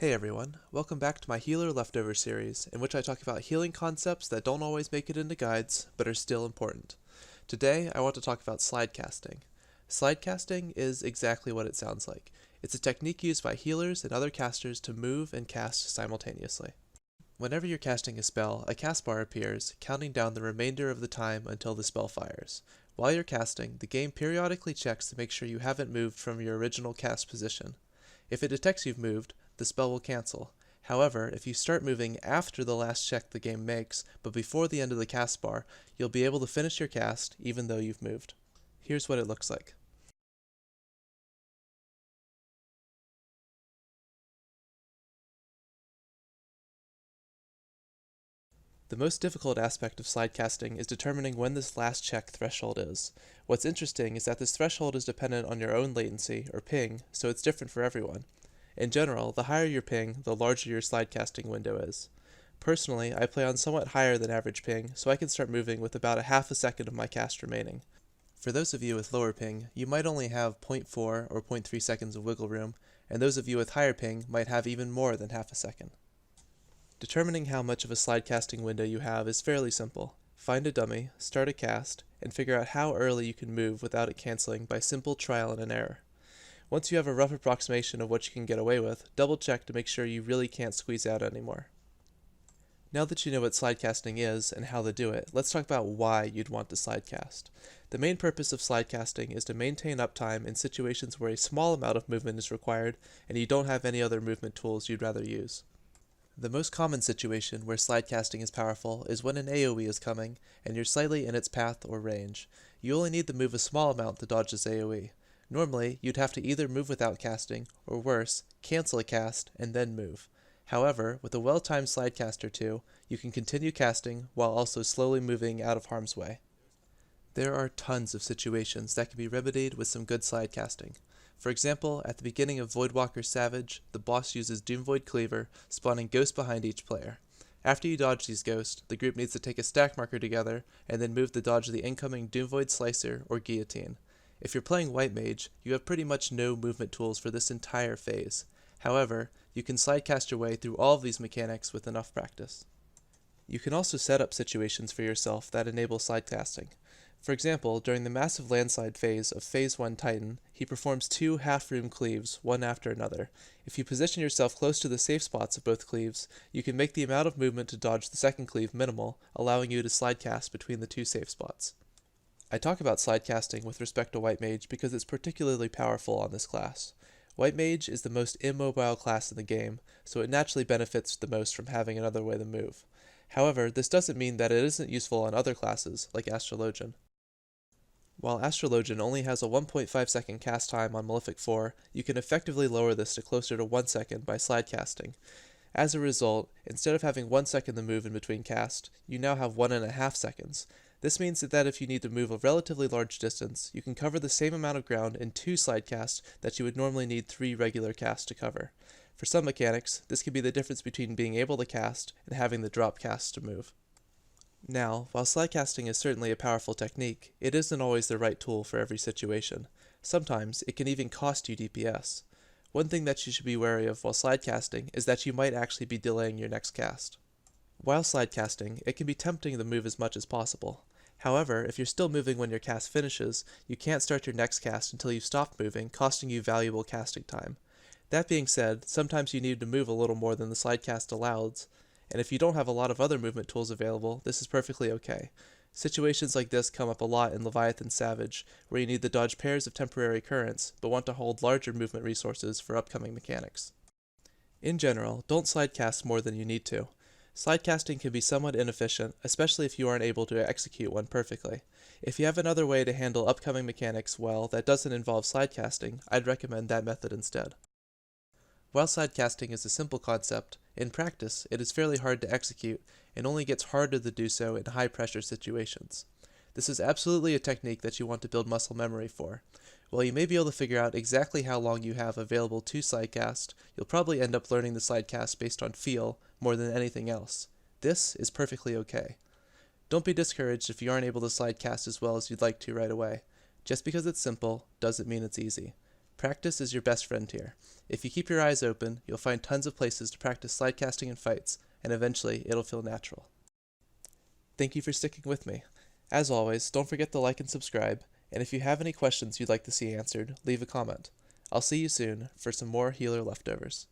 Hey everyone, welcome back to my Healer Leftover series, in which I talk about healing concepts that don't always make it into guides, but are still important. Today, I want to talk about slidecasting. Slidecasting is exactly what it sounds like. It's a technique used by healers and other casters to move and cast simultaneously. Whenever you're casting a spell, a cast bar appears, counting down the remainder of the time until the spell fires. While you're casting, the game periodically checks to make sure you haven't moved from your original cast position. If it detects you've moved, the spell will cancel. However, if you start moving after the last check the game makes, but before the end of the cast bar, you'll be able to finish your cast even though you've moved. Here's what it looks like. The most difficult aspect of slidecasting is determining when this last check threshold is. What's interesting is that this threshold is dependent on your own latency, or ping, so it's different for everyone. In general, the higher your ping, the larger your slidecasting window is. Personally, I play on somewhat higher than average ping, so I can start moving with about a half a second of my cast remaining. For those of you with lower ping, you might only have 0.4 or 0.3 seconds of wiggle room, and those of you with higher ping might have even more than half a second. Determining how much of a slidecasting window you have is fairly simple. Find a dummy, start a cast, and figure out how early you can move without it canceling by simple trial and error. Once you have a rough approximation of what you can get away with, double check to make sure you really can't squeeze out anymore. Now that you know what slidecasting is and how to do it, let's talk about why you'd want to slidecast. The main purpose of slidecasting is to maintain uptime in situations where a small amount of movement is required and you don't have any other movement tools you'd rather use. The most common situation where slidecasting is powerful is when an AoE is coming and you're slightly in its path or range. You only need to move a small amount to dodge this AoE. Normally, you'd have to either move without casting, or worse, cancel a cast and then move. However, with a well-timed slidecast or two, you can continue casting while also slowly moving out of harm's way. There are tons of situations that can be remedied with some good slidecasting. For example, at the beginning of Voidwalker Savage, the boss uses Doomvoid Cleaver, spawning ghosts behind each player. After you dodge these ghosts, the group needs to take a stack marker together, and then move to dodge the incoming Doomvoid Slicer or Guillotine. If you're playing White Mage, you have pretty much no movement tools for this entire phase. However, you can slidecast your way through all of these mechanics with enough practice. You can also set up situations for yourself that enable slidecasting. For example, during the massive landslide phase of Phase 1 Titan, he performs 2 half-room cleaves, one after another. If you position yourself close to the safe spots of both cleaves, you can make the amount of movement to dodge the second cleave minimal, allowing you to slidecast between the two safe spots. I talk about slidecasting with respect to White Mage because it's particularly powerful on this class. White Mage is the most immobile class in the game, so it naturally benefits the most from having another way to move. However, this doesn't mean that it isn't useful on other classes, like Astrologian. While Astrologian only has a 1.5 second cast time on Malefic 4, you can effectively lower this to closer to 1 second by slidecasting. As a result, instead of having 1 second to move in between casts, you now have 1.5 seconds. This means that if you need to move a relatively large distance, you can cover the same amount of ground in 2 slidecasts that you would normally need 3 regular casts to cover. For some mechanics, this can be the difference between being able to cast and having the drop casts to move. Now, while slidecasting is certainly a powerful technique, it isn't always the right tool for every situation. Sometimes, it can even cost you DPS. One thing that you should be wary of while slidecasting is that you might actually be delaying your next cast. While slidecasting, it can be tempting to move as much as possible. However, if you're still moving when your cast finishes, you can't start your next cast until you've stopped moving, costing you valuable casting time. That being said, sometimes you need to move a little more than the slidecast allows, and if you don't have a lot of other movement tools available, this is perfectly okay. Situations like this come up a lot in Leviathan Savage, where you need to dodge pairs of temporary currents, but want to hold larger movement resources for upcoming mechanics. In general, don't slidecast more than you need to. Slidecasting can be somewhat inefficient, especially if you aren't able to execute one perfectly. If you have another way to handle upcoming mechanics well that doesn't involve slidecasting, I'd recommend that method instead. While slidecasting is a simple concept, in practice it is fairly hard to execute and only gets harder to do so in high-pressure situations. This is absolutely a technique that you want to build muscle memory for. While you may be able to figure out exactly how long you have available to slidecast, you'll probably end up learning the slidecast based on feel more than anything else. This is perfectly okay. Don't be discouraged if you aren't able to slidecast as well as you'd like to right away. Just because it's simple doesn't mean it's easy. Practice is your best friend here. If you keep your eyes open, you'll find tons of places to practice slidecasting and fights, and eventually it'll feel natural. Thank you for sticking with me. As always, don't forget to like and subscribe, and if you have any questions you'd like to see answered, leave a comment. I'll see you soon for some more healer leftovers.